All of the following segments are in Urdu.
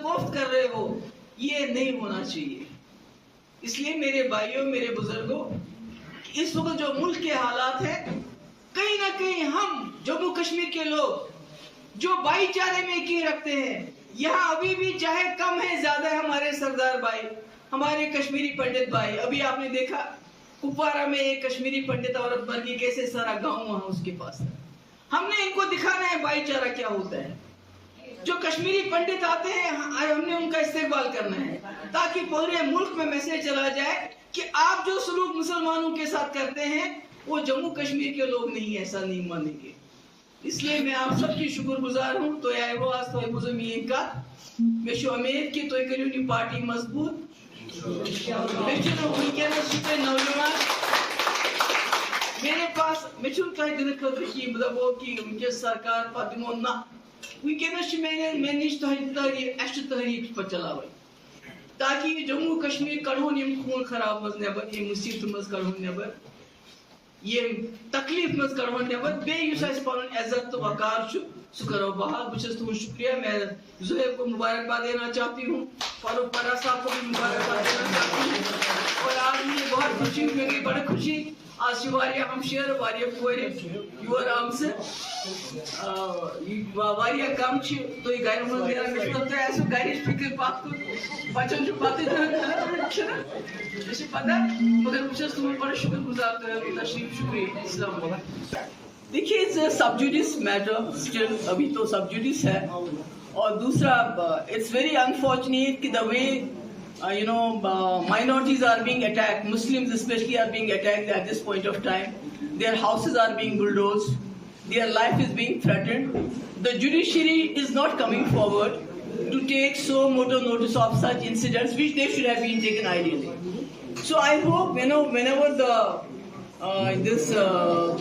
کوفت کر رہے ہو، یہ نہیں ہونا چاہیے۔ اس لیے میرے بھائیوں، میرے بزرگوں، اس وقت جو ملک کے حالات ہیں، کہیں نہ کہیں ہم جموں کشمیر کے لوگ جو بھائی چارے میں یقین رکھتے ہیں، یہاں ابھی بھی چاہے کم ہے زیادہ ہے، ہمارے سردار بھائی، ہمارے کشمیری پنڈت بھائی، ابھی آپ نے دیکھا کپوارہ میں ایک کشمیری پنڈت عورت بن گئی، کیسے سارا گاؤں وہاں اس کے پاس ہے۔ ہم نے ان کو دکھانا ہے بھائی چارہ کیا ہوتا ہے۔ جو کشمیری پنڈت آتے ہیں ہم نے ان کا استقبال کرنا ہے، تاکہ پورے ملک میں میسج چلا جائے کہ آپ جو سلوک مسلمانوں کے ساتھ کرتے ہیں وہ جموں کشمیر کے لوگ نہیں ایسا نہیں مانیں گے۔ اس لیے میں آپ سب کی شکر گزار ہوں۔ تو آئے وہ آج تو بزرگ کا میں شو امید کہ تو کریونی پارٹی مضبوط میں نوجوان میرے پاس میں دن خطر مطلب وہ کہ ونکس سرکار پتمو نا ونکس میں نش تحریک پہ چلاوی تاکہ جموں کشمیر کڑہون یم خون خراب مز نبر، یہ مصیبت مز کڑہون نبر، یہ تکلیف مز کڑہون نبر، بیس پن عزت تو وقار سہ کرو بحال۔ بہت تہذ شکریہ۔ میں زہیب کو مبارکباد دینا چاہتی ہوں، فاروق پرا صاحب کو بھی مبارکباد دینا چاہتی ہوں، اور آج مجھے بہت خوشی ہوئی، میری بڑی خوشی آج واریاہ ہمشیر واریاہ کور یور آمژ واریاہ کم تو گھر من نیران مے تہ آسو گھرچ فکر پتھ کن بچن پتہ پتہ مگر بہت تہذ بڑا شکر گزار تشریف۔ شکریہ، السلام علیکم۔ دیکھیے سب جوڈیس میٹر اسٹل ابھی تو سب جوڈیس ہے، اور دوسرا اٹس ویری انفارچونیٹ کہ دا وے minorities are being attacked, Muslims especially are being attacked at this point of time. Their houses are being bulldozed, their life is being threatened. The judiciary is not coming forward to take so much notice of such incidents, which they should have been taken ideally. So I hope whenever this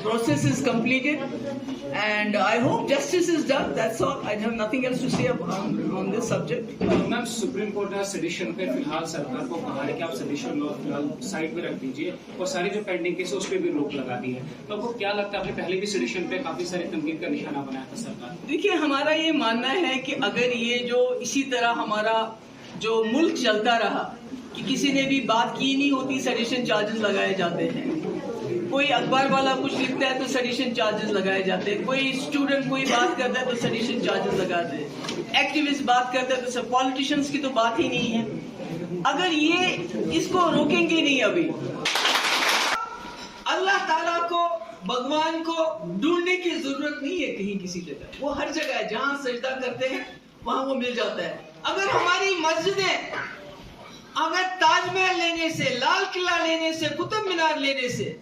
process is completed, and I hope justice is done. That's all. I have nothing else to say on this subject. Ma'am supreme court نے سیڈیشن پہ فی الحال سرکار کو کہا ہے کہ آپ سیڈیشن لا فی الحال سائڈ پہ رکھ دیجیے، اور سارے جو پینڈنگ کیس ہے اس پہ بھی روک لگا دی ہے۔ تو آپ کو کیا لگتا ہے، آپ نے پہلے بھی سیڈیشن پہ کافی سارے تنقید کا نشانہ بنایا تھا سرکار؟ دیکھیے ہمارا یہ ماننا ہے کہ اگر یہ جو اسی طرح ہمارا جو ملک چلتا رہا کہ کسی نے بھی بات کی نہیں ہوتی سیڈیشن چارجز لگائے جاتے ہیں، کوئی اخبار والا کچھ لکھتا ہے تو سیڈیشن چارجز لگائے جاتے ہیں، کوئی اسٹوڈنٹ کوئی بات کرتا ہے تو سیڈیشن چارجز لگاتے ہیں، ایکٹیوسٹ بات کرتا ہے تو سب پالیٹیشنز کی تو بات ہی نہیں ہے۔ اگر یہ اس کو روکیں گے نہیں، ابھی اللہ تعالیٰ کو بھگوان کو ڈھونڈنے کی ضرورت نہیں ہے کہیں کسی جگہ، وہ ہر جگہ ہے، جہاں سجدہ کرتے ہیں وہاں وہ مل جاتا ہے۔ اگر ہماری مسجدیں اگر تاج محل لینے سے، لال قلعہ لینے سے، قطب مینار لینے سے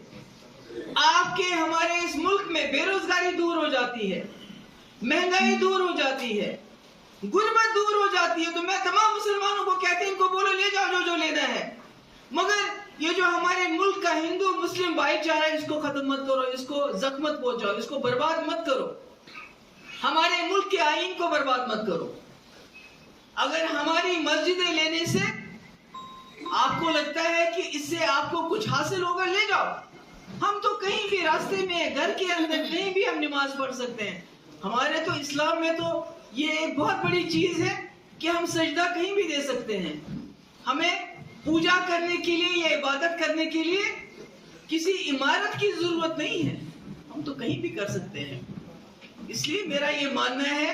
آپ کے ہمارے اس ملک میں بے روزگاری دور ہو جاتی ہے، مہنگائی دور ہو جاتی ہے، غربت دور ہو جاتی ہے، تو میں تمام مسلمانوں کو کہتے ہیں ان کو بولو لے جاؤ جو لینا ہے، مگر یہ جو ہمارے ملک کا ہندو مسلم بھائی چارہ ہے اس کو ختم مت کرو، اس کو زخم مت پہنچاؤ، اس کو برباد مت کرو، ہمارے ملک کے آئین کو برباد مت کرو۔ اگر ہماری مسجدیں لینے سے آپ کو لگتا ہے کہ اس سے آپ کو کچھ حاصل ہوگا، لے جاؤ، ہم تو کہیں بھی راستے میں گھر کے اندر کہیں بھی ہم نماز پڑھ سکتے ہیں۔ ہمارے تو اسلام میں تو یہ ایک بہت بڑی چیز ہے کہ ہم سجدہ کہیں بھی دے سکتے ہیں، ہمیں پوجا کرنے کے لیے یا عبادت کرنے کے لیے کسی عمارت کی ضرورت نہیں ہے، ہم تو کہیں بھی کر سکتے ہیں۔ اس لیے میرا یہ ماننا ہے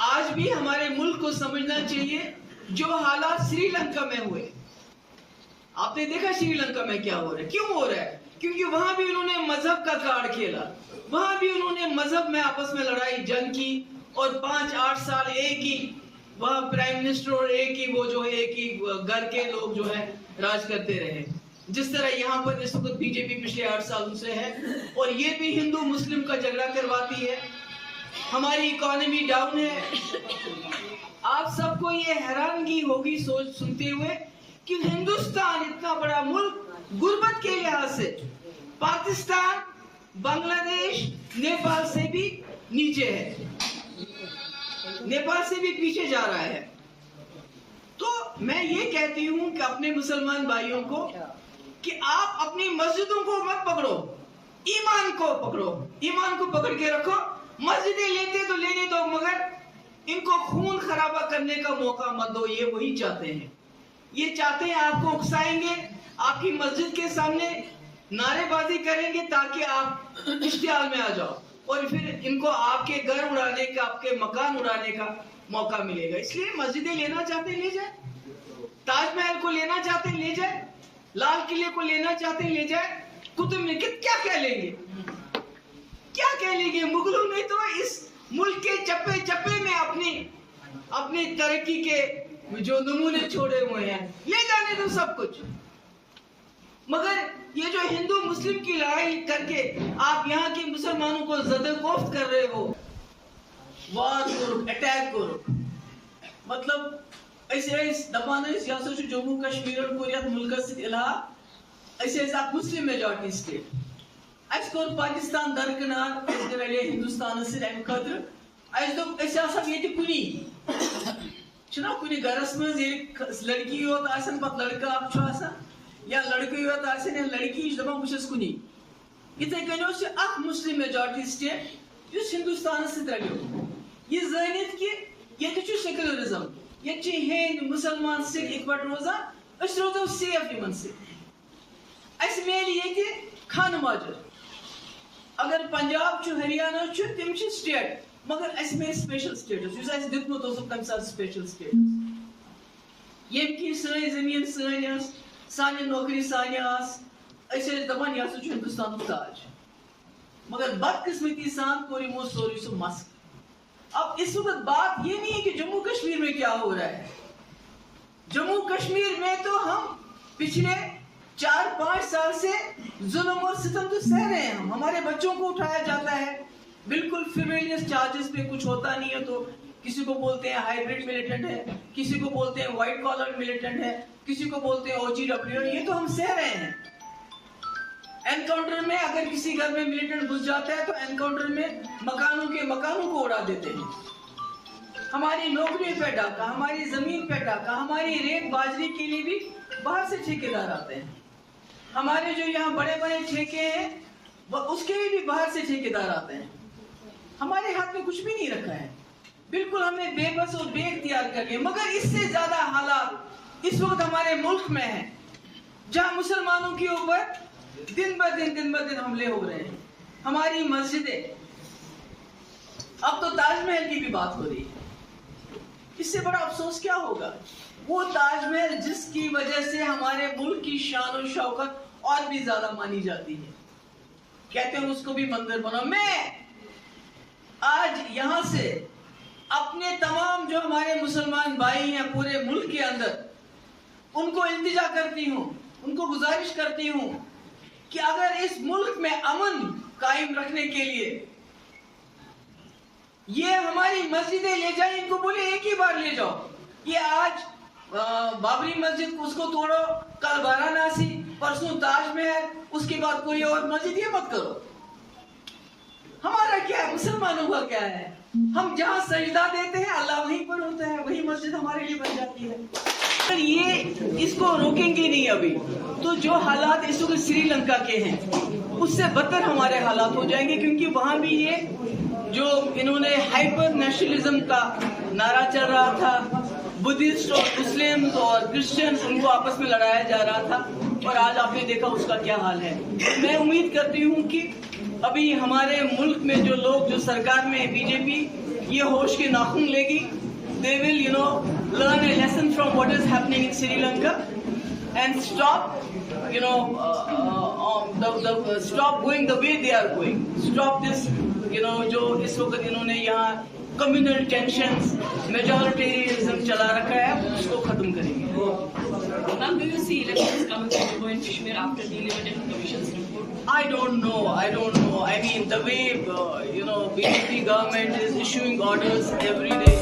آج بھی ہمارے ملک کو سمجھنا چاہیے جو حالات سری لنکا میں ہوئے، آپ نے دیکھا سری لنکا میں کیا ہو رہا ہے، کیوں ہو رہا ہے؟ کیونکہ وہاں بھی انہوں نے مذہب کا کارڈ کھیلا، وہاں بھی انہوں نے مذہب میں آپس میں لڑائی جنگ کی، اور 5-8 سال ایک ہی وہاں پرائم منسٹر اور ایک ہی وہ جو ہے ایک ہی گھر کے لوگ جو ہے راج کرتے رہے، جس طرح یہاں پر اس وقت بی جے پی پچھلے 8 سالوں سے ہے، اور یہ بھی ہندو مسلم کا جھگڑا کرواتی ہے، ہماری اکانومی ڈاؤن ہے۔ آپ سب کو یہ حیرانگی ہوگی سوچ سنتے ہوئے کہ ہندوستان اتنا بڑا ملک غربت کے لحاظ سے پاکستان، بنگلہ دیش، نیپال سے بھی نیچے ہے، نیپال سے بھی پیچھے جا رہا ہے۔ تو میں یہ کہتی ہوں کہ اپنے مسلمان بھائیوں کو کہ آپ اپنی مسجدوں کو مت پکڑو، ایمان کو پکڑو، ایمان کو پکڑ کے رکھو، مسجدیں لیتے تو لینے دو، مگر ان کو خون خرابہ کرنے کا موقع مت دو. یہ وہی چاہتے ہیں. یہ چاہتے ہیں آپ کو اکسائیں گے, آپ کی مسجد کے سامنے نعرے بازی کریں گے تاکہ آپ اشتعال میں آ جاؤ, اور پھر ان کو آپ کے گھر اڑانے کا, آپ کے مکان اڑانے کا موقع ملے گا. اس لیے مسجدیں لینا چاہتے ہیں لے جائیں, تاج محل کو لینا چاہتے ہیں لے جائیں, لال قلعے کو لینا چاہتے ہیں لے جائیں. قطب مینار کیا کہہ لیں گے, کیا کہہ لیں گے؟ مغلوں نے تو اس ملک کے چپے چپے میں اپنی ترقی کے جو نمونے چھوڑے ہوئے ہیں. لے جانے دو سب کچھ. مگر یہ جو ہندو مسلم کی لڑائی کر کے آپ یہاں کے مسلمانوں کو زدہ کوفت کر رہے ہو, وار کرو, اٹیک کرو, مطلب ایسے دپان سیاست جموں کشمیر کو یت ملک ست الہا ایسے اک مسلم میجارٹی سٹیٹ اس کو پاکستان درکنار اس رلے ہندوستان سے امہ خاطر اس دپ اس آسان یہ کنی چھنا کنی گھرس مز لڑکی یوت آسان پتہ لڑکا اکھ چھُ آسان یا لڑکی یوت آسان یا لڑکی یہ دپان بہٕ چھس کنی. یتھے کنی اوس یہ اکھ مسلم میجارٹی سٹیٹ یس ہندوستان سے رلیو. یہ زانت کہ یہ چھُ سیکولرزم, یہ چھ ہند مسلمان سکھ اکوٹ روزان, اس روزو سیف یمن سۭتۍ. اس میل یہ خانہ ماجر. اگر پنجاب چھُ ہریانہ چھُ تم چھ سٹیٹ, مگر اس میں سپیشل سٹیٹس اس اس دتمت اوس تم ساتھ سپیشل سٹیٹس. یم کی سن زمین سن اس, سانہ نوکری سانہ آس, اس دپان یہ ہسا ہندوستان تاج. مگر بدقسمتی سان کور یمو سوری سہ مسخ. اب اس وقت بات یہ نہیں ہے کہ جموں کشمیر میں کیا ہو رہا ہے. جموں کشمیر میں تو ہم پچھلے 4-5 سال سے ظلم اور ستم تو سہ رہے ہیں. ہمارے بچوں کو اٹھایا جاتا ہے بالکل فریلیس چارجز پہ, کچھ ہوتا نہیں ہے تو کسی کو بولتے ہیں ہائیبریڈ ملیٹنٹ ہے, کسی کو بولتے ہیں وائٹ کالر ملیٹنٹ ہے, کسی کو بولتے ہیں OGW. یہ تو ہم سہ رہے ہیں. انکاؤنٹر میں اگر کسی گھر میں ملیٹنٹ گھس جاتا ہے تو انکاؤنٹر میں مکانوں کو اڑا دیتے ہیں. ہماری نوکری پہ ڈاکہ, ہماری زمین پہ ڈاکہ, ہماری ریت باجری کے لیے بھی باہر سے ٹھیکیدار آتے ہیں. ہمارے جو یہاں بڑے بڑے ٹھیکے ہیں اس کے بھی باہر سے ٹھیکیدار آتے ہیں. ہمارے ہاتھ میں کچھ بھی نہیں رکھا ہے, بالکل ہم نے بے بس اور بے اختیار کر لیا. مگر اس سے زیادہ حالات اس وقت ہمارے ملک میں ہیں جہاں مسلمانوں کے اوپر دن بدن حملے ہو رہے ہیں. ہماری مسجدیں, اب تو تاج محل کی بھی بات ہو رہی ہے. اس سے بڑا افسوس کیا ہوگا؟ وہ تاج محل جس کی وجہ سے ہمارے ملک کی شان و شوکت اور بھی زیادہ مانی جاتی ہے. کہتے ہیں اس کو بھی مندر بناؤ. میں آج یہاں سے اپنے تمام جو ہمارے مسلمان بھائی ہیں پورے ملک کے اندر, ان کو التجا کرتی ہوں, ان کو گزارش کرتی ہوں کہ اگر اس ملک میں امن قائم رکھنے کے لیے یہ ہماری مسجدیں لے جائیں, ان کو بولے ایک ہی بار لے جاؤ. یہ آج بابری مسجد اس کو توڑو, کل وارانسی, پرسوں تاج محل, اس کے بعد کوئی اور مسجد, یہ مت کرو. ہمارا کیا ہے, مسلمانوں کا کیا ہے؟ ہم جہاں سجدہ دیتے ہیں اللہ وہیں پر ہوتا ہے, وہی مسجد ہمارے لیے بن جاتی ہے. اگر یہ اس کو روکیں گے نہیں ابھی تو جو حالات اس وقت سری لنکا کے ہیں اس سے بدتر ہمارے حالات ہو جائیں گے. کیونکہ وہاں بھی یہ جو انہوں نے ہائپر نیشنلزم کا نعرہ چل رہا تھا, بدھسٹ اور مسلم اور کرسچن ان کو آپس میں لڑایا جا رہا تھا, اور آج آپ نے دیکھا اس کا کیا حال ہے. میں امید کرتی ہوں کہ ابھی ہمارے ملک میں جو لوگ جو سرکار میں بی جے پی یہ ہوش کے ناخن لے گی. They will, learn a lesson from what is happening in Sri Lanka and stop, stop going the way they are going. Stop this, جو اس وقت انہوں نے یہاں communal tensions, majoritarianism چلا رکھا ہے, اس کو ختم کریں گے. Ma'am, do you see elections coming to Jammu and Kashmir after the Limited Commission's report? I don't know. I mean, the way, BJP government is issuing orders every day.